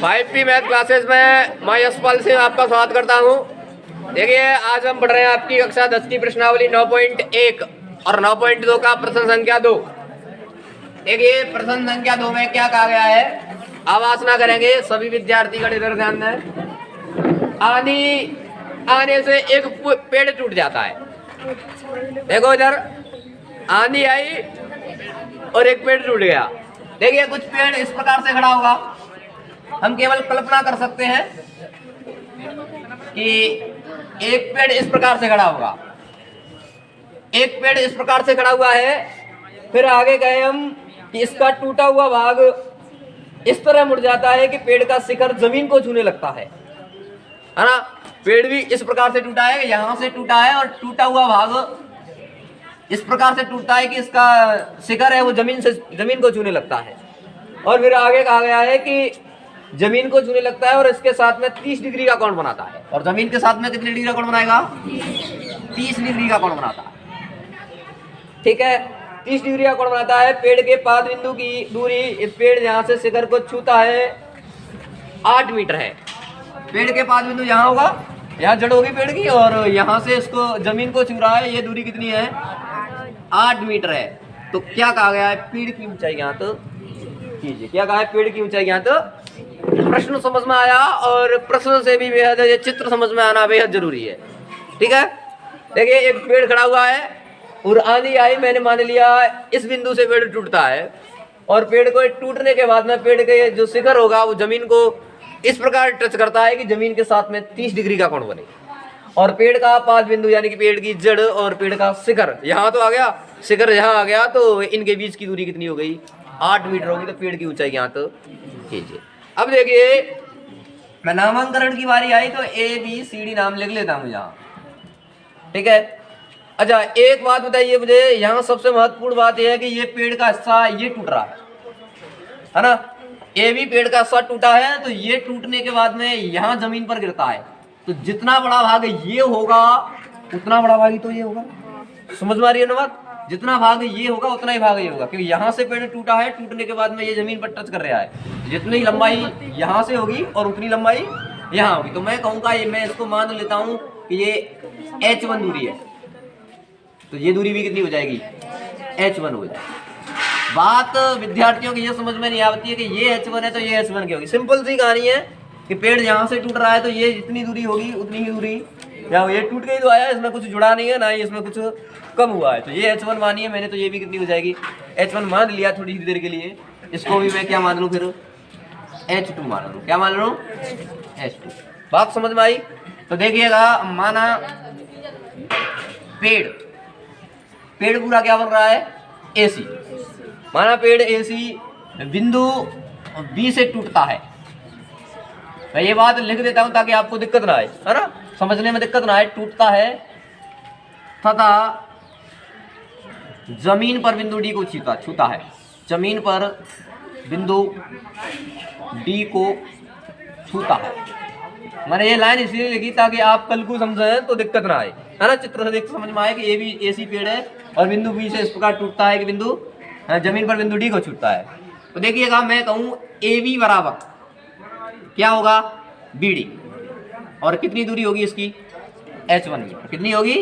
5P math classes में मैं यशपाल सिंह आपका स्वागत करता हूं। देखिए आज हम पढ़ रहे हैं आपकी कक्षा 10 की प्रश्नावली 9.1 और 9.2 का प्रश्न संख्या 2। देखिए प्रश्न संख्या 2 में क्या कहा गया है, आवासना करेंगे सभी विद्यार्थी का इधर ध्यान दें। आने से एक पेड़ टूट जाता है। देखो इधर आंधी आई और एक पेड़ टूट गया। देखिए कुछ पेड़ इस प्रकार से खड़ा होगा, हम केवल कल्पना कर सकते हैं कि एक पेड़ इस प्रकार से खड़ा होगा, एक पेड़ इस प्रकार से खड़ा हुआ है। फिर आगे गए हम कि इसका टूटा हुआ भाग इस तरह मुड़ जाता है कि पेड़ का शिखर जमीन को छूने लगता है ना। पेड़ भी इस प्रकार से टूटा है, यहां से टूटा है और टूटा हुआ भाग इस प्रकार से टूटता है कि इसका शिखर है वो जमीन को छूने लगता है। और फिर आगे कहा गया है कि जमीन को छूने लगता है और इसके साथ में 30 डिग्री का कोण बनाता है। और जमीन के साथ में कितने डिग्री का कोण बनाएगा? 30 डिग्री का कोण बनाता है। ठीक है, 30 डिग्री का कोण बनाता है। पेड़ के पाद बिंदु की दूरी, इस पेड़ जहां से शिखर को छूता है 8 मीटर है। पेड़ के पाद बिंदु यहाँ होगा, यहाँ जड़ होगी पेड़ की, और यहाँ से इसको जमीन को छू रहा है, ये दूरी कितनी है? 8 मीटर है। तो क्या कहा गया है? पेड़ की ऊंचाई यहाँ तो कीजिए, क्या कहा है? पेड़ की ऊंचाई यहाँ तो। प्रश्न समझ में आया और प्रश्न से भी बेहद ये चित्र समझ में आना बेहद जरूरी है। ठीक है, देखिए एक पेड़ खड़ा हुआ है और आंधी आई, मैंने मान लिया इस बिंदु से पेड़ टूटता है और पेड़ को टूटने के बाद में पेड़ के जो शिखर होगा वो जमीन को इस प्रकार टच करता है कि जमीन के साथ में 30 डिग्री का कोण बने। और पेड़ का पाद बिंदु यानी कि पेड़ की जड़ और पेड़ का शिखर यहाँ तो आ गया, शिखर यहाँ आ गया, तो इनके बीच की दूरी कितनी हो गई? 8 मीटर होगी। तो पेड़ की ऊंचाई यहाँ तो कीजिए। अब देखिए मैं नामांकन की बारी आई तो ABCD नाम लिख लेता हूँ यहाँ। ठीक है, अच्छा एक बात बताइए मुझे, यहाँ सबसे महत्वपूर्ण बात यह है कि ये पेड़ का हिस्सा ये टूट रहा है ना। ये भी पेड़ का हिस्सा टूटा है, तो ये टूटने के बाद में यहाँ जमीन पर गिरता है, तो जितना बड़ा भाग ये होगा उतना बड़ा भाग ही तो ये होगा। समझ में आ रही है ना बात? जितना भाग ये होगा उतना ही भाग ये होगा, क्योंकि यहाँ से पेड़ टूटा है, टूटने के बाद में ये जमीन पर टच कर रहा है। जितनी लंबाई यहाँ से होगी और उतनी लंबाई यहाँ होगी। तो मैं कहूँगा ये, मैं इसको मान लेता हूँ कि ये H1 दूरी है, तो ये दूरी भी कितनी हो जाएगी? H1 हो जाएगी। बात विद्यार्थियों की ये समझ में नहीं आती है कि ये H1 है तो ये H1 की होगी। सिंपल सी कहानी है कि पेड़ यहाँ से टूट रहा है तो ये जितनी दूरी होगी उतनी ही दूरी, या ये टूट गई तो आया, इसमें कुछ जुड़ा नहीं है ना ही इसमें कुछ कम हुआ है, तो ये H1 मानी है मैंने, तो ये भी कितनी हो जाएगी? H1 मान लिया थोड़ी देर के लिए। इसको भी मैं क्या मान लूँ फिर? H2 मान लूँ। क्या मान लूँ? H2। बात समझ में आई? तो देखिएगा, माना पेड़ पूरा क्या बन रहा है? AC। माना पेड़ AC बिंदु B से टूटता है। मैं ये बात लिख देता हूं ताकि आपको दिक्कत ना आए, है ना, समझने में दिक्कत ना आए। टूटता है तथा जमीन पर बिंदु D को छूता है, जमीन पर बिंदु D को छूता है। मैंने ये लाइन इसलिए लिखी ताकि आप कल को समझें तो दिक्कत ना आए, है ना। चित्र से देख समझ में आए कि ये भी AC पेड़ है और बिंदु B से इस प्रकार टूटता है कि बिंदु जमीन पर बिंदु D को छूटता है। तो देखिएगा, मैं कहूँ AB बराबर क्या होगा? BD। और कितनी दूरी होगी इसकी? H1 metre. कितनी होगी?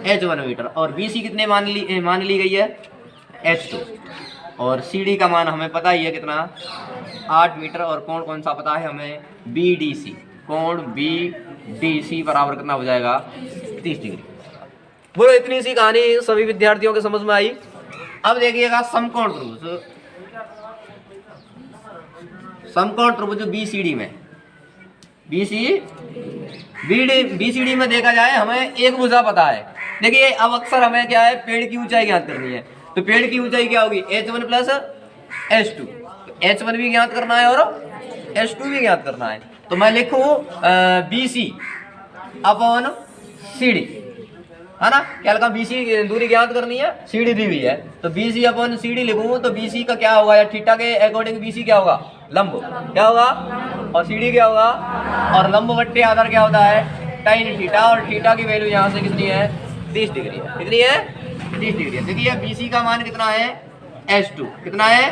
H1 metre. और BC कितने मान ली गई है? H2। और CD का मान हमें पता ही है कितना? 8 मीटर। और कोण कौन सा पता है हमें? BDC। कोण BDC बराबर कितना हो जाएगा? 30 डिग्री। बोलो इतनी सी कहानी सभी विद्यार्थियों के समझ में आई। अब देखिएगा समकोण त्रिभुज, समकोण त्रिभुज BCD में, BCD में देखा जाए हमें एक भुजा पता है। देखिए अब अक्सर हमें क्या है, पेड़ की ऊंचाई ज्ञात करनी है। तो पेड़ की ऊंचाई क्या होगी? H1 plus H2। H1 भी ज्ञात करना है और H2 भी ज्ञात करना है। तो मैं लिखूं BC अपॉन CD, है ना। क्या लिखा? BC दूरी ज्ञात करनी है, CD दी हुई है, तो BC अपॉन CD लिखूं तो BC का क्या होगा? या थीटा के अकॉर्डिंग BC क्या होगा? लंब। क्या होगा? और CD क्या होगा? और लंब बट्टे आधार क्या होता है? tan theta. और थीटा की वैल्यू यहाँ से कितनी है? 30 डिग्री है। कितनी है? 30 डिग्री है। देखिए BC का मान कितना है H2 कितना है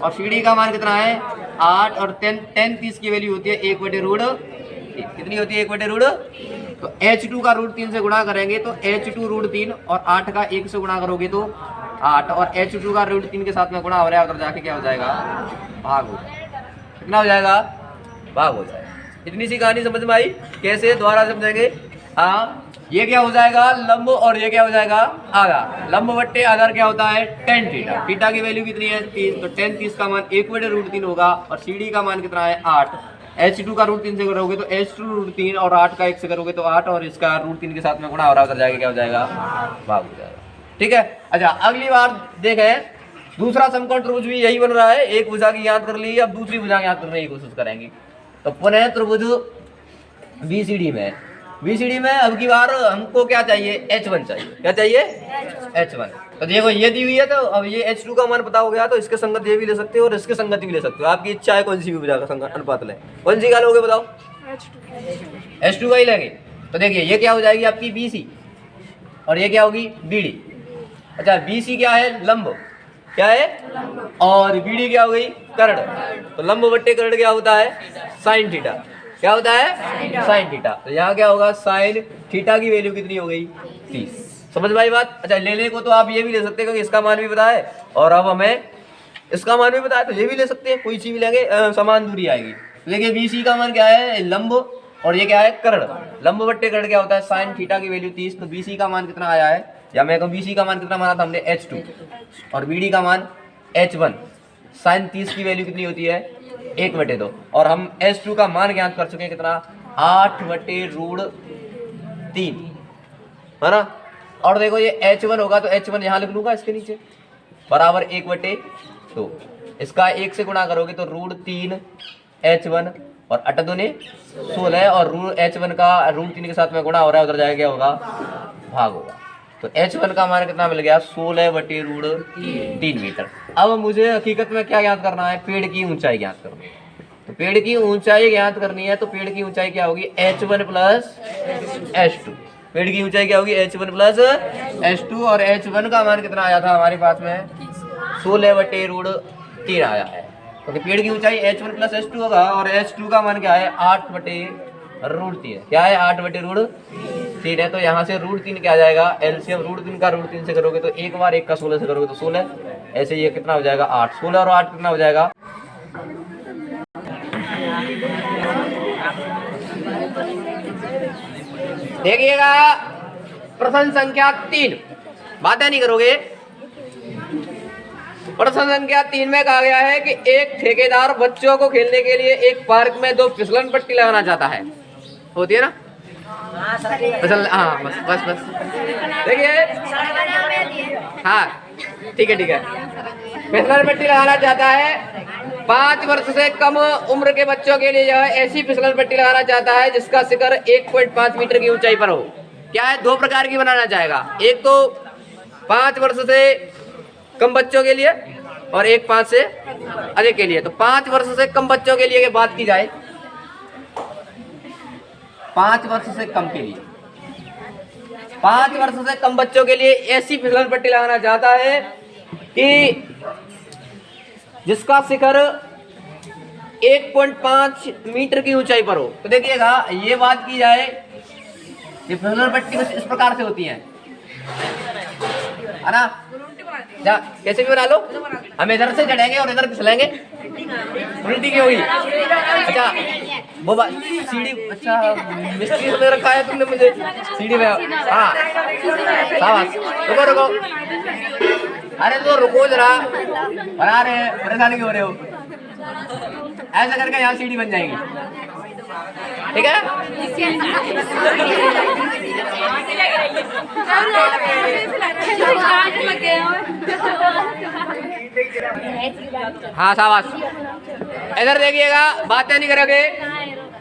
और CD का मान कितना है 8 और 10 30 की वैल्यू होती है 1/√3 कितनी होती है 1/√। तो H2 का √3 से गुणा करेंगे तो H2 √3 और 8 का 1 से गुणा करोगे तो 8 और H2 का √3 के साथ में गुणा हो रहा है उधर जाके क्या हो जाएगा भाग हो जाएगा। कितना हो जाएगा भाग हो जाएगा। इतनी सी कहानी समझ में आई। कैसे दोबारा समझेंगे। हाँ ये क्या हो जाएगा लंब और ये क्या हो जाएगा आधार। लंब बट्टे आधार क्या होता है tan थीटा। थीटा की वैल्यू कितनी है 3 तो tan 30 का मान 1/√3 होगा और CD का मान कितना है 8। H2 का √3 से करोगे तो H2 √3 और 8 का 1 से करोगे तो 8 और इसका √3 के साथ में गुणा हो रहा है उधर जाके क्या हो जाएगा भाग हो जाएगा। ठीक है। अच्छा अगली बार देखें दूसरा समकोण त्रिभुज भी यही बन रहा है। एक भुजा की याद कर ली अब दूसरी भुजा की याद करने की कोशिश करेंगे। तो पुनः त्रिभुज BCD में अब की बार हमको क्या चाहिए H1 चाहिए। क्या चाहिए H1। तो देखो ये दी हुई है तो अब ये H2 का मान पता हो गया तो इसके संगत ये भी ले सकते हो और इसके संगत भी ले सकते हो। आपकी इच्छा है कौन सी भी भुजा का संगत अनुपात लें। कौन सी का लोगे बताओ H2 का ही लेंगे। तो देखिए ये क्या हो जाएगी आपकी BC और ये क्या होगी BD। अच्छा BC क्या है लंब क्या है और BD क्या हो गई कर्ण। तो लंब बट्टे कर्ण क्या होता है साइन थीटा। क्या होता है साइन थीटा। तो यहाँ क्या होगा साइन थीटा की वैल्यू कितनी हो गई 30। समझ में आई बात। अच्छा लेने को तो आप ये भी ले सकते हैं क्योंकि इसका मान भी पता है और अब हमें इसका मान भी पता है तो ये भी ले सकते हैं। कोई चीज भी लेंगे समान दूरी आएगी। देखिए BC का मान क्या है लंब और ये क्या है कर्ण। लंब बट्टे कर्ण क्या होता है साइन थीटा की वैल्यू 30। तो BC का मान कितना आया है या मैं कहूँ BC का मान कितना माना था हमने H2 और BD का मान H1। साइन 30 की वैल्यू कितनी होती है 1/2 और हम H2 का मान ज्ञात कर चुके हैं कितना 8/√3 है ना। और देखो ये H1 होगा तो H1 यहाँ लिख लूंगा इसके नीचे बराबर 1/2 इसका 1 से गुणा करोगे तो √3 H1 और 8 दूने 16 और H1 का √3 के साथ में गुणा हो रहा है उधर जाएगा क्या होगा भाग होगा। तो H1 का मान कितना मिल गया 16/√3 मीटर। अब मुझे हकीकत में क्या ज्ञात करना है पेड़ की ऊंचाई ज्ञात करनी है। तो पेड़ की ऊंचाई ज्ञात करनी है तो पेड़ की ऊंचाई क्या होगी H1 + H2। पेड़ की ऊंचाई क्या होगी H1 + H2 और H1 का मान कितना आया था हमारे पास में 16/√3 आया है। क्योंकि पेड़ की ऊंचाई H1 + H2 होगा और H2 का मान क्या है 8/√3 क्या है 8/√3 है। तो यहाँ से √3 क्या आ जाएगा एलसीएम √3 का √3 से करोगे तो एक बार 1 का 16 से करोगे तो 16 ऐसे ये कितना हो जाएगा 8। 16 और 8 कितना हो जाएगा देखिएगा प्रश्न संख्या 3 बातें नहीं करोगे। प्रश्न संख्या 3 में कहा गया है कि एक ठेकेदार बच्चों को खेलने के लिए एक पार्क में 2 फिसलन पट्टी लगाना चाहता है। होती है ना फिसल हाँ बस देखिए हाँ ठीक है फिसलन पट्टी लगाना चाहता है। 5 वर्ष से कम उम्र के बच्चों के लिए यह ऐसी फिसलन पट्टी लगाना चाहता है जिसका शिखर 1.5 मीटर की ऊंचाई पर हो। क्या है 2 प्रकार की बनाना चाहेगा। एक तो 5 वर्ष से कम बच्चों के लिए और एक 5 से अधिक के लिए। तो 5 वर्ष से कम बच्चों के लिए बात की जाए 5 वर्ष से कम के लिए 5 वर्ष से कम बच्चों के लिए ऐसी फिसलन पट्टी लगाना चाहता है कि जिसका शिखर 1.5 मीटर की ऊंचाई पर हो। तो देखिएगा ये बात की जाए ये फिसलन पट्टी इस प्रकार से होती है ना। कैसे भी बना लो हम इधर से चढ़ेंगे और इधर फिसलेंगे उल्टी की होगी। अच्छा वो सीढ़ी अच्छा मिस्त्री समझ रखा है तुमने मुझे सीढ़ी में। हाँ रुको अरे तो रुको जरा बना रहे हैं परेशानी क्यों हो रहे हो। ऐसा करके यहाँ सीढ़ी बन जाएगी ठीक है। हाँ शाबाश। इधर देखिएगा बातें नहीं करोगे।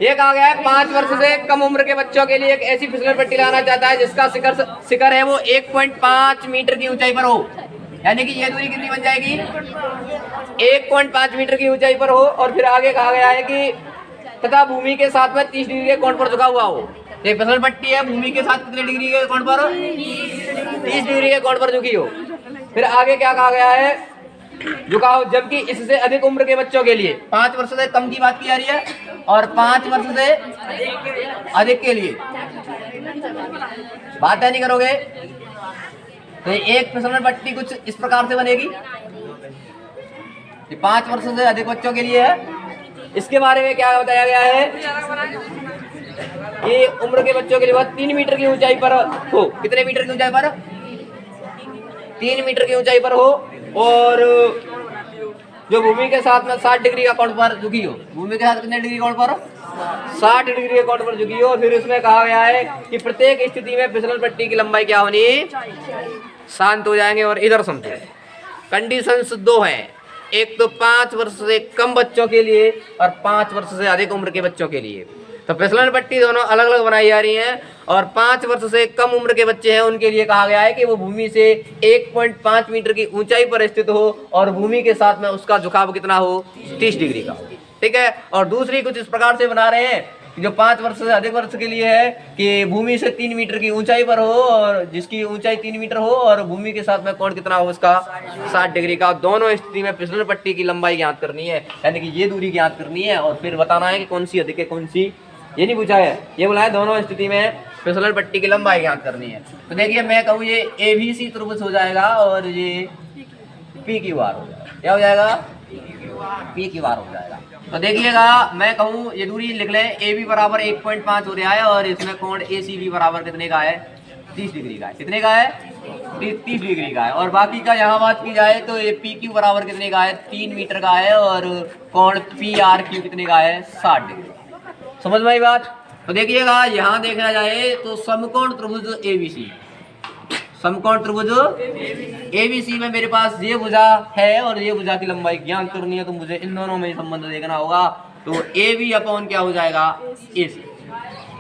ये कहा गया है 5 वर्ष से कम उम्र के बच्चों के लिए एक ऐसी फिसलन पट्टी लगाना चाहता है जिसका शिखर है वो 1.5 मीटर की ऊंचाई पर हो। यानी कि ये दूरी कितनी बन जाएगी 1.5 मीटर की ऊंचाई पर हो। और फिर आगे कहा गया है कि तथा भूमि के साथ में 30 डिग्री के कोण पर झुका हुआ हो। ये फिसलन पट्टी है भूमि के साथ कितने डिग्री के कोण पर 30 डिग्री के कोण पर झुकी हो। फिर आगे क्या कहा गया है, झुका हो जबकि इससे अधिक उम्र के बच्चों के लिए, 5 वर्ष से कम की बात की जा रही है और 5 वर्ष से अधिक के लिए बात है नहीं करोगे तो एक फिसलन पट्टी कुछ इस प्रकार से बनेगी। ये 5 वर्ष से अधिक बच्चों के लिए है। इसके बारे में क्या बताया गया है, ये उम्र के बच्चों के लिए 3 मीटर की ऊंचाई पर हो। कितने मीटर की ऊंचाई पर? 3 मीटर की ऊंचाई पर हो और जो भूमि के साथ में 60 डिग्री का कोण पर झुकी हो। भूमि के साथ कितने डिग्री कोण पर? 60 डिग्री के कोण पर झुकी हो। फिर इसमें कहा गया है कि प्रत्येक स्थिति में फिसलन पट्टी की लंबाई क्या होनी, शांत हो जाएंगे और इधर समझे। कंडीशंस 2 हैं, एक तो 5 वर्ष से कम बच्चों के लिए और 5 वर्ष से अधिक उम्र के बच्चों के लिए। तो फिसलन पट्टी दोनों अलग अलग बनाई जा रही हैं और 5 वर्ष से कम उम्र के बच्चे हैं उनके लिए कहा गया है कि वो भूमि से 1.5 मीटर की ऊंचाई पर स्थित हो और भूमि के साथ में उसका झुकाव कितना हो, 30 डिग्री का। ठीक है। और दूसरी कुछ इस प्रकार से बना रहे हैं जो 5 वर्ष से अधिक वर्ष के लिए है कि भूमि से 3 मीटर की ऊंचाई पर हो और जिसकी ऊंचाई 3 मीटर हो और भूमि के साथ में कोण कितना हो उसका 60 डिग्री का। दोनों स्थिति में फिसलन पट्टी की लंबाई ज्ञात करनी है, यानी कि ये दूरी ज्ञात करनी है और फिर बताना है कि कौन सी अधिक है कौन सी, ये नहीं पूछा है, ये बोला है दोनों स्थिति में फिसलन पट्टी की लंबाई ज्ञात करनी है। तो देखिए मैं कहूँ ये ABC त्रिभुज हो जाएगा और ये PQR हो जाएगा। क्या हो जाएगा? PQR हो जाएगा। तो देखिएगा मैं कहूँ ये दूरी लिख लें, AB बराबर 1.5 हो रहा है और इसमें कोण ACB बराबर कितने का है, 30 डिग्री का है। कितने का है? 30 डिग्री का है। और बाकी का यहाँ बात की जाए तो ये PQ बराबर कितने का है, 3 मीटर का है और कोण PRQ कितने का है, 60 डिग्री। समझ में आई बात? तो देखिएगा यहाँ देखा जाए तो समकोण त्रिभुज ABC, समकोण त्रिभुज ABC में मेरे पास ये भुजा है और ये भुजा की लंबाई ज्ञात करनी है, तो मुझे इन दोनों में संबंध देखना होगा। तो AB अपॉन क्या हो जाएगा, AC।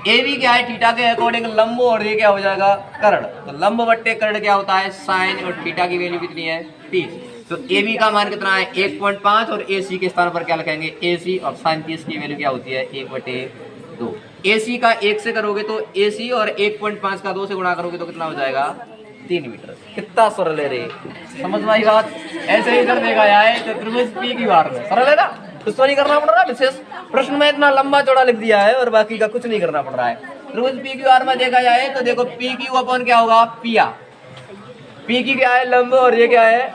AB क्या है, थीटा के अकॉर्डिंग लंब और ये क्या हो जाएगा, कर्ण। तो लंब बट्टे कर्ण क्या होता है, साइन, और थीटा की वैल्यू कितनी है, 30। तो AB का मान कितना है, 1.5 और AC के स्थान पर क्या लिखेंगे, AC, और साइन 30 की वैल्यू क्या होती है, 1/2। AC का 1 से करोगे तो AC और 1.5 का 2 से गुणा करोगे तो कितना हो जाएगा, 3 मीटर। कितना सरल है रे, समझ में आई बात? ऐसे ही इधर देखा जाए तो त्रिभुज PQR में सरल है ना, कुछ तो नहीं करना पड़ रहा। विशेष प्रश्न में इतना लंबा चौड़ा लिख दिया है और बाकी का कुछ नहीं करना पड़ रहा है। त्रिभुज PQR में देखा जाए तो देखो PQ अपन क्या होगा, PR। PQ क्या है, लंब, और ये क्या है,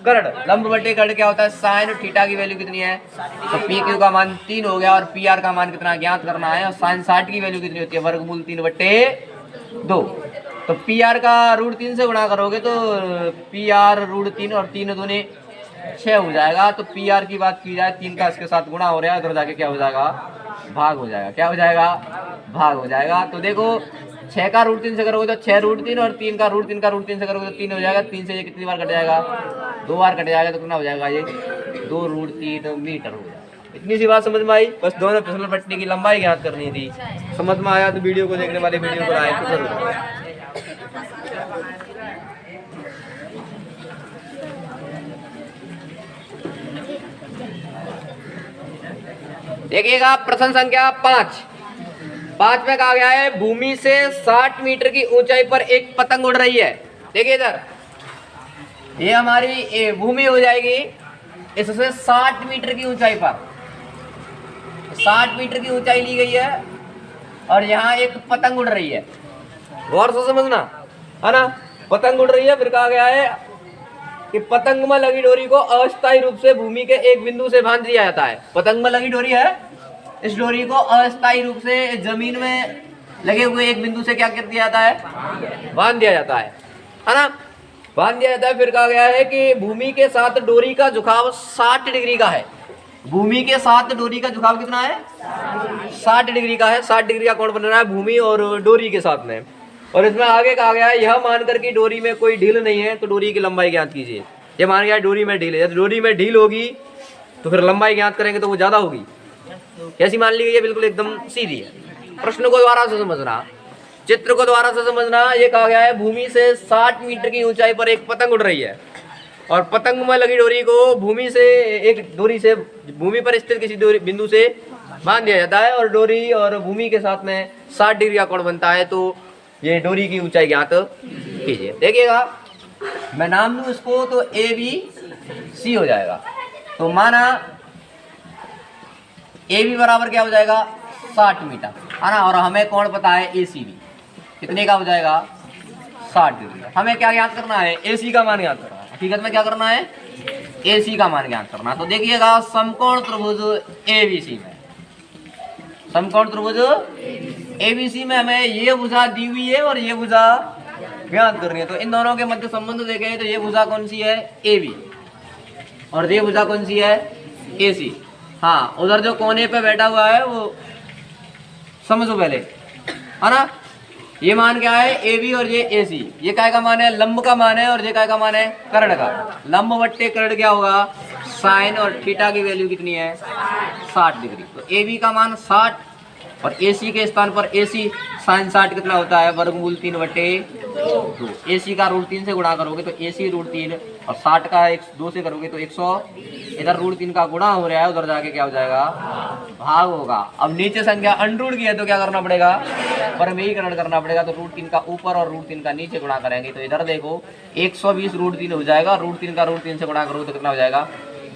कर्ण। लंब बटे कर्ण क्या होता है, साइन, और थीटा की वैल्यू कितनी है, तो PQ का मान 3 हो गया और PR का मान कितना ज्ञात करना है। और साइन 60 की वैल्यू कितनी होती है, वर्गमूल 3/2। तो PR का √3 से गुणा करोगे तो PR √3 और 3 दूनी 6 हो जाएगा। तो PR की बात की जाए 3 का इसके साथ गुणा हो रहा है, उधर जाके क्या हो जाएगा, भाग हो जाएगा। क्या हो जाएगा, भाग हो जाएगा। तो देखो 6 का √3 से करोगे तो 6 √3 और 3 का √3 का √3 से करोगे तो 3 हो जाएगा। 3 से ये कितनी बार कट जाएगा, 2 बार कट जाएगा। तो कितना हो जाएगा, ये 2 √3 मीटर हो जाएगा। इतनी सी बात समझ में आई। बस दोनों फिसलन पट्टी की लंबाई ज्ञात करनी थी। समझ में आया तो वीडियो को देखने वाले वीडियो को लाइक जरूर। देखिएगा प्रश्न संख्या 5 में कहा गया है भूमि से 60 मीटर की ऊंचाई पर एक पतंग उड़ रही है। देखिए इधर ये हमारी भूमि हो जाएगी, इससे 60 मीटर की ऊंचाई पर 60 मीटर की ऊंचाई ली गई है और यहाँ एक पतंग उड़ रही है। गौर से समझना है ना, पतंग उड़ रही है। फिर कहा गया है कि पतंग में लगी डोरी को अस्थायी रूप से भूमि के एक बिंदु से बांध दिया जाता है। पतंग में लगी डोरी है, इस डोरी को अस्थायी रूप से जमीन में लगे हुए एक बिंदु से क्या कर दिया जाता है, बांध दिया जाता है ना, बांध दिया जाता है। फिर कहा गया है कि भूमि के साथ डोरी का झुकाव 60 डिग्री का है। भूमि के साथ डोरी का झुकाव कितना है, 60 डिग्री का है। 60 डिग्री का कोण बन रहा है भूमि और डोरी के साथ में। और इसमें आगे कहा गया है यह मानकर कि डोरी में कोई ढील नहीं है तो डोरी की लंबाई ज्ञात कीजिए। ये मान गया डोरी में ढील है, यदि डोरी में ढील होगी तो फिर लंबाई ज्ञात करेंगे तो वो ज्यादा होगी। कैसी मान ली गई है, बिल्कुल एकदम सीधी है। प्रश्न को द्वारा से समझना, चित्र को द्वारा से समझना। ये कहा गया है भूमि से 60 मीटर की ऊंचाई पर एक पतंग उड़ रही है और पतंग में लगी डोरी को भूमि से एक डोरी से भूमि पर स्थित किसी बिंदु से बांध दिया जाता है और डोरी और भूमि के साथ में 60 डिग्री का कोण बनता है। तो ये डोरी की ऊंचाई ज्ञात कीजिए। देखिएगा मैं नाम दूं इसको तो ABC हो जाएगा। तो माना AB बराबर क्या हो जाएगा 60 मीटर है ना, और हमें कौन पता है ACB कितने का हो जाएगा 60 डिग्री। हमें क्या याद करना है AC का मान याद करना है। हकीकत में क्या करना है AC का मान याद करना है। तो देखिएगा समकोण त्रिभुज ABC में, समकोण त्रिभुज ABC में हमें ये भुजा दी हुई है और ये भुजा ज्ञात करनी है। तो इन दोनों के मध्य संबंध देखें तो ये भुजा कौन सी है AB और ये भुजा कौन सी है AC। हाँ उधर जो कोने पे बैठा हुआ है वो समझो पहले है ना। ये मान क्या है AB और ये AC, ये काय का मान है लंब का मान है और ये काय का मान है कर्ण का। लंब बट्टे कर्ण क्या होगा साइन, और थीटा की वैल्यू कितनी है 60 डिग्री। तो AB का मान 60 और AC के स्थान पर AC साइन 60 कितना होता है वर्गमूल 3/2। AC का √3 से गुणा करोगे तो AC √3 और 60 का 2 से करोगे तो 100। इधर √3 का गुणा हो रहा है, उधर जाके क्या हो जाएगा भाग होगा। अब नीचे संख्या अनरूट की है तो क्या करना पड़ेगा परमेयीकरण करना पड़ेगा। तो √3 का ऊपर और √3 का नीचे गुणा करेंगे तो इधर देखो 120 √3 हो जाएगा। √3 का √3 से गुणा करोगे तो कितना हो जाएगा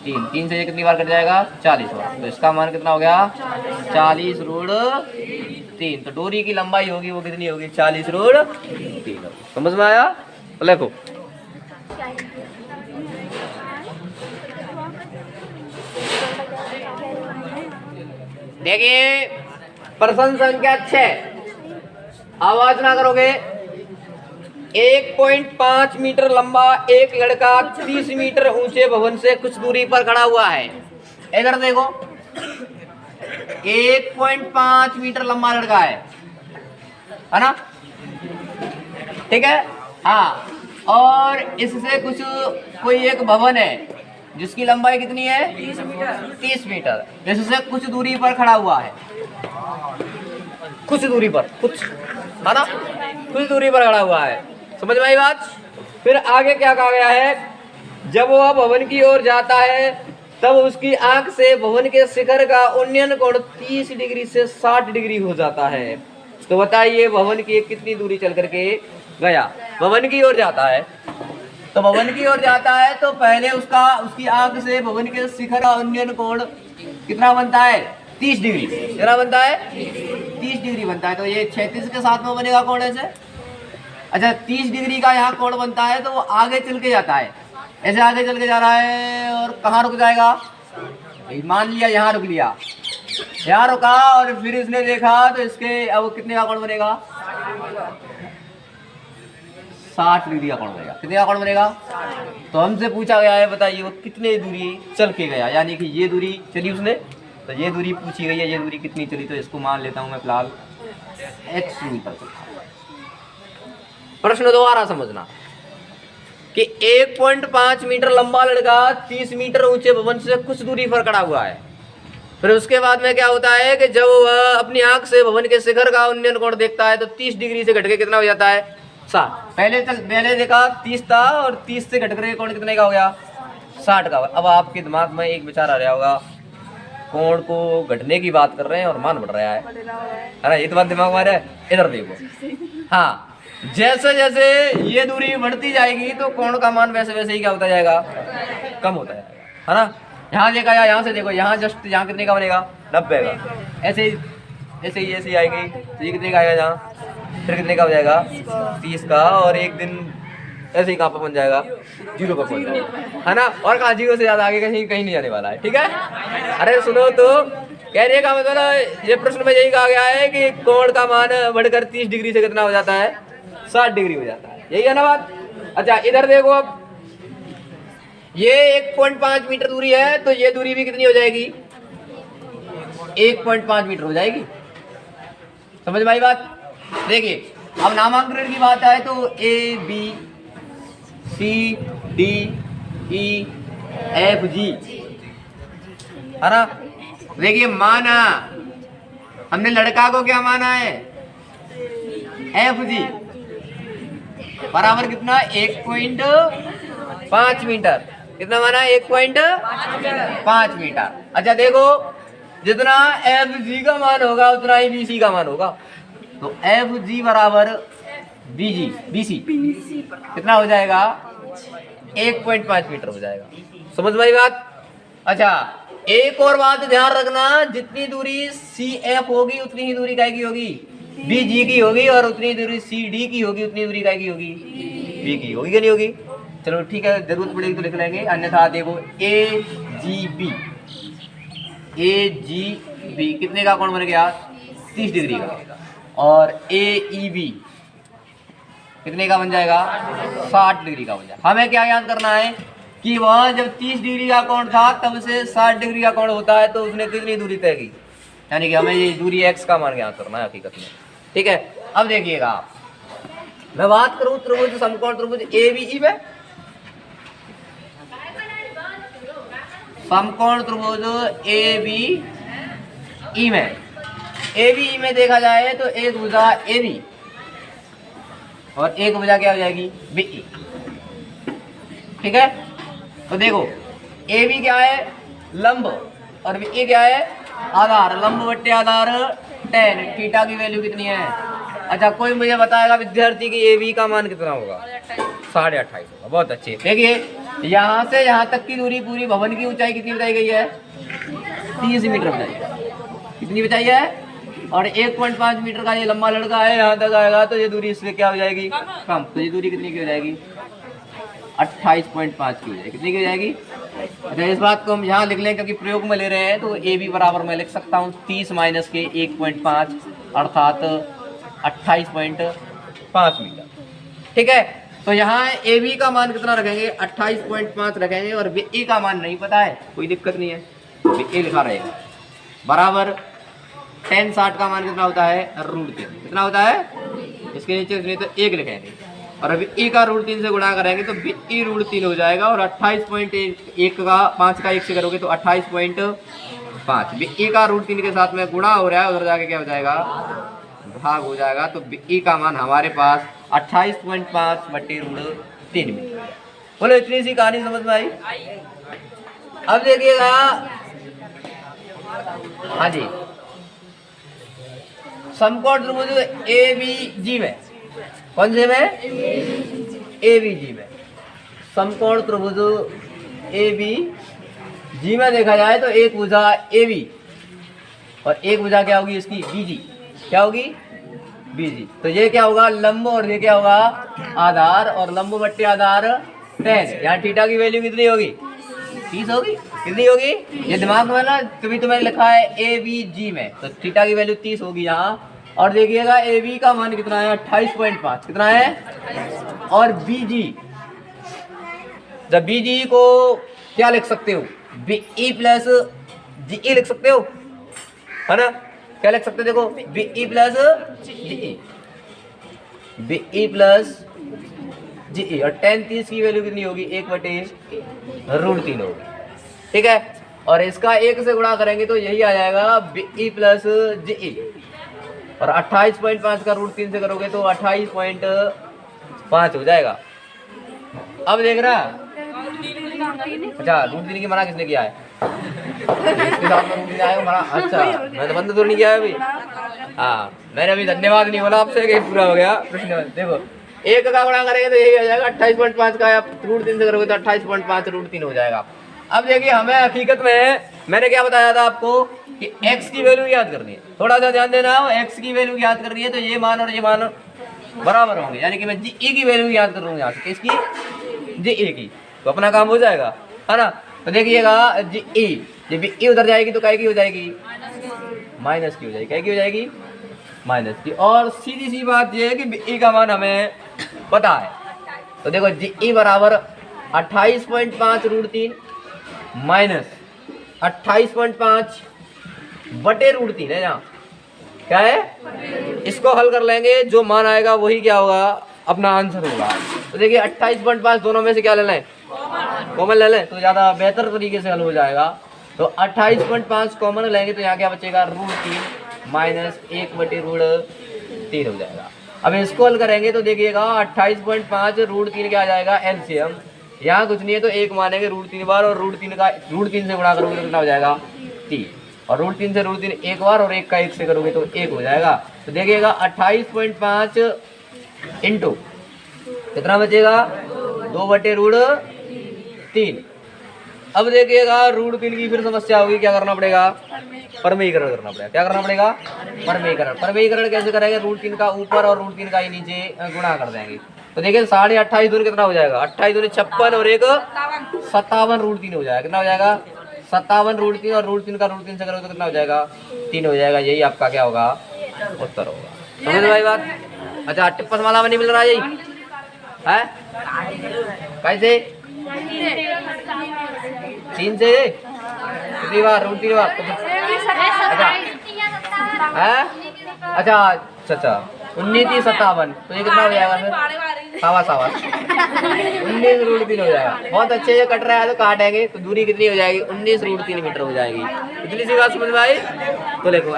3। 3 से ये कितनी बार कट जाएगा 40 बार। तो इसका मान कितना हो गया 40 √3। तो डोरी की लंबाई होगी वो कितनी होगी 40 √3। समझ में आया तो लिखो। देखिए प्रश्न संख्या 6 आवाज ना करोगे। 1.5 मीटर लंबा एक लड़का 30 मीटर ऊंचे भवन से कुछ दूरी पर खड़ा हुआ है। इधर देखो 1.5 मीटर लंबा लड़का है ना, ठीक है। हाँ और इससे कुछ कोई एक भवन है जिसकी लंबाई कितनी है 30 मीटर, इससे कुछ दूरी पर खड़ा हुआ है। कुछ दूरी पर, कुछ है ना, कुछ दूरी पर खड़ा हुआ है। समझ में आई बात। फिर आगे क्या कहा गया है, जब वह भवन की ओर जाता है तब उसकी आंख से भवन के शिखर का उन्नयन कोण 30 डिग्री से 60 डिग्री हो जाता है। तो बताइए भवन की कितनी दूरी चल करके गया। भवन की ओर जाता है तो भवन की ओर जाता है तो पहले उसकी आंख से भवन के शिखर का उन्नयन कोण कितना बनता है 30 डिग्री। कितना बनता है 30 डिग्री बनता है। तो ये 36 के साथ में बनेगा कोण ऐसे। अच्छा 30 डिग्री का यहाँ कोण बनता है तो वो आगे चल के जाता है, ऐसे आगे चल के जा रहा है और कहाँ रुक जाएगा, मान लिया यहाँ रुक लिया, यहाँ रुका और फिर इसने देखा तो इसके अब कितने का कोण बनेगा 60 डिग्री का कोण बनेगा। कितने का कोण बनेगा। तो हमसे पूछा गया है बताइए वो कितने दूरी चल के गया, यानी कि ये दूरी चली उसने, तो ये दूरी पूछी गई है, ये दूरी कितनी चली। तो इसको मान लेता हूँ मैं फिलहाल x मीटर चला। प्रश्न दोबारा समझना कि 1.5 मीटर लंबा लड़का 30 मीटर ऊंचे भवन से कुछ दूरी पर खड़ा हुआ है। फिर उसके बाद में क्या होता है कि जब वह अपनी आंख से भवन के शिखर का उन्नयन कोण देखता है तो 30 डिग्री से घट के कितना हो जाता है 60। पहले देखा 30 था और 30 से घट कर कोण कितने का हो गया 60 का। अब आपके दिमाग में एक विचार आ रहा होगा, कोण को घटने की बात कर रहे हैं और मान बढ़ रहा है ना, ये तो बात दिमाग में आ रहा है। इधर देखो, हाँ जैसे जैसे ये दूरी बढ़ती जाएगी तो कोण का मान वैसे वैसे ही क्या होता जाएगा कम होता जाएगा, है ना। यहाँ देखा या यहाँ से देखो, यहाँ जस्ट यहाँ कितने का बनेगा 90 का। ऐसे ही ऐसे ही आएगी तो ये कितने का आएगा यहाँ, फिर कितने का हो जाएगा 30 का, और एक दिन ऐसे ही कहाँ पर बन जाएगा 0 पर पहुँच जाएगा, है ना। और कहाँ 0 से ज़्यादा आगे कहीं नहीं जाने वाला है, ठीक है। अरे सुनो तो कहने का मतलब ये प्रश्न में यही कहा गया है कि कोण का मान बढ़कर 30 डिग्री से कितना हो जाता है 60 डिग्री हो जाता है, यही है ना बात। अच्छा इधर देखो, अब ये 1.5 मीटर दूरी है तो ये दूरी भी कितनी हो जाएगी 1.5 मीटर हो जाएगी। समझ में आई बात। देखिए अब नामांकन की बात आए तो ABCDEFG, है ना। देखिए माना हमने लड़का को क्या माना है FG बराबर कितना 1.5 मीटर। कितना माना 1.5 मीटर। अच्छा देखो जितना FG का मान होगा उतना ही BC का मान होगा। तो FG बराबर बीजी बीसी कितना हो जाएगा 1.5 मीटर हो जाएगा। समझ में आई बात? अच्छा एक और बात ध्यान रखना, जितनी दूरी सी एफ होगी उतनी ही दूरी काय की होगी बी जी की होगी, और उतनी दूरी सी डी की होगी उतनी दूरी काय की होगी बी की होगी, क्या नहीं होगी? चलो ठीक है, जरूरत पड़ेगी तो लिख लेंगे, अन्यथा देखो ए जी बी कितने का कोण बन गया 30 डिग्री का, और ए ई बी कितने का बन जाएगा 60 डिग्री का बन जाएगा। हमें क्या याद करना है कि वहां जब 30 डिग्री का कोण था तब से 60 डिग्री का कोण होता है, तो उसने कितनी दूरी तय की, यानी कि हमें ये दूरी x का मान ज्ञात करना है हकीकत में। ठीक है, अब देखिएगा मैं बात करूं त्रिभुज समकोण त्रिभुज ए बी ई में, समकोण त्रिभुज ए बी ई में देखा जाए तो एक भुजा ए बी और एक भुजा क्या हो जाएगी बी ई। ठीक है, तो देखो ए बी क्या है लंब और बी ई क्या है आधार, लंब बट्टे आधार tan, थीटा की वैल्यू कितनी है? अच्छा कोई मुझे बताएगा विद्यार्थी की ए बी का मान कितना होगा? 28.5 होगा। बहुत अच्छे, देखिए यहाँ से यहाँ तक की दूरी पूरी भवन की ऊंचाई कितनी बताई गई है 30 मीटर बताई, कितनी बताई है? और 1.5 मीटर का ये लंबा लड़का है, यहाँ तक आएगा तो ये दूरी इससे क्या हो जाएगी कम, तो ये दूरी कितनी की हो जाएगी 28.5 की हो जाएगी। कितनी की हो जाएगी? अच्छा इस बात को हम यहाँ लिख लें क्योंकि प्रयोग में ले रहे हैं, तो ए बी बराबर मैं लिख सकता हूँ 30 माइनस के 1.5 अर्थात 28.5 मीटर। ठीक है, तो यहाँ ए बी का मान कितना रखेंगे 28.5 रखेंगे, और बी ई का मान नहीं पता है कोई दिक्कत नहीं है, बी ई लिखा रहेगा बराबर tan 60 का मान कितना होता है √3, कितना होता है इसके नीचे इसमें तो 1 लिखेंगे, और अभी e का √3 से गुणा करेंगे तो e √3 हो जाएगा, और 28.1 का 5 का 1 से करोगे तो 28.5, e का √3 के साथ में गुणा हो रहा है, उधर जाके क्या हो जाएगा भाग हो जाएगा, तो e का मान हमारे पास 28.5 बटे √3 में। बोलो इतनी सी कहानी समझ में आई? अब देखिएगा, हाँ जी, समकोण त्रिभुज ए बी जी में, कौन से में ए बी जी में, समकोण त्रिभुज ए बी जी में देखा जाए तो एक भुजा ए बी और एक भुजा क्या होगी इसकी बी जी, क्या होगी बी जी, तो ये क्या होगा लंब और ये क्या होगा आधार, और लंब बट्टे आधार tan, यहाँ थीटा की वैल्यू कितनी होगी 30 होगी, कितनी होगी ये दिमाग में ना, कभी तुम्हें लिखा है ए बी जी में तो थीटा की वैल्यू 30 होगी यहाँ, और देखिएगा ए बी का मान कितना है 28.5, कितना है, और बी जी, जब बी जी को क्या लिख सकते हो बी ई प्लस जी ई लिख सकते हो, है ना, क्या लिख सकते हो देखो बी ई प्लस जी ई प्लस जी ई, और tan 30 की वैल्यू कितनी होगी 1/√3 होगी। ठीक है, और इसका 1 से गुणा करेंगे तो यही आ जाएगा बी ई प्लस जी ई, और 28.5 का √3 से करोगे तो 28.5 हो जाएगा। अब देख रहा, अच्छा √3 की मना किसने किया है? इसके साथ में √3 आएगा मना, अच्छा मैंने तो बंद तो नहीं किया है अभी, हाँ मैंने अभी धन्यवाद नहीं बोला आपसे कि पूरा हो गया प्रश्न। देखो 1 का गुणा करेंगे तो यही आ जाएगा 28.5 का, आप √3 से करोगे तो 28.5 √3 हो जाएगा। अब देखिए हमें हकीकत में मैंने क्या बताया था आपको कि x की वैल्यू याद करनी है, थोड़ा सा ध्यान देना, x की वैल्यू याद करनी है तो ये मान और ये मान बराबर होंगे, यानी कि मैं जी ई की वैल्यू याद कर लूँगा यहाँ से, किसकी जी ई की, तो अपना काम हो जाएगा, है ना। तो देखिएगा जी ई, जब ई उधर जाएगी तो काय की हो जाएगी माइनस की हो जाएगी, काय की हो जाएगी माइनस की, और सीधी सी बात ये है कि ई का मान हमें पता है, तो देखो जी ई बराबर 28.5 √3 माइनस 28.5 बटे √3 है, यहाँ क्या है, इसको हल कर लेंगे, जो मान आएगा वही क्या होगा अपना आंसर होगा। तो देखिए 28.5 दोनों में से क्या ले लें कॉमन ले लें तो ज़्यादा बेहतर तरीके से हल हो जाएगा। तो 28.5 कॉमन लेंगे तो यहाँ क्या बचेगा √3 माइनस 1/√3 हो जाएगा। अब इसको हल करेंगे तो देखिएगा 28.5 √3 क्या आ जाएगा एलसीएम, यहाँ कुछ नहीं है तो 1 मानेंगे √3 बार, और √3 से गुणा करोगे तो कितना हो जाएगा 3, और √3 से √3 1 बार, और 1 का 1 से करोगे तो 1 हो जाएगा। तो देखिएगा 28.5 इंटू कितना बचेगा 2/√3। अब देखिएगा √3 की फिर समस्या होगी, क्या करना पड़ेगा, परमीकरण करना पड़ेगा। क्या करना पड़ेगा, परमीकरण। परमीकरण कैसे करेंगे, √3 का ऊपर और √3 का ही नीचे गुणा कर देंगे। तो देखिए 28.5 दूनी कितना हो जाएगा, 28 दूनी 56 और एक 57 √3 हो जाएगा। कितना हो जाएगा 57 √3 और √3 का √3 से करोगे तो कितना हो जाएगा 3 हो जाएगा। यही आपका क्या होगा, उत्तर होगा। समझ भाई बात। अच्छा टिप्पस माला में नहीं मिल रहा यही है, कैसे 3 से कितनी बार, √3 बार। अच्छा अच्छा 19 30 57, तो ये कितना हो जाएगा फिर, सावा 19 √3 हो जाएगा। बहुत अच्छे से कट रहा है तो काटेंगे तो दूरी कितनी हो जाएगी, 19 √3 मीटर हो जाएगी। इतनी सी बात समझ में आई। तो देखो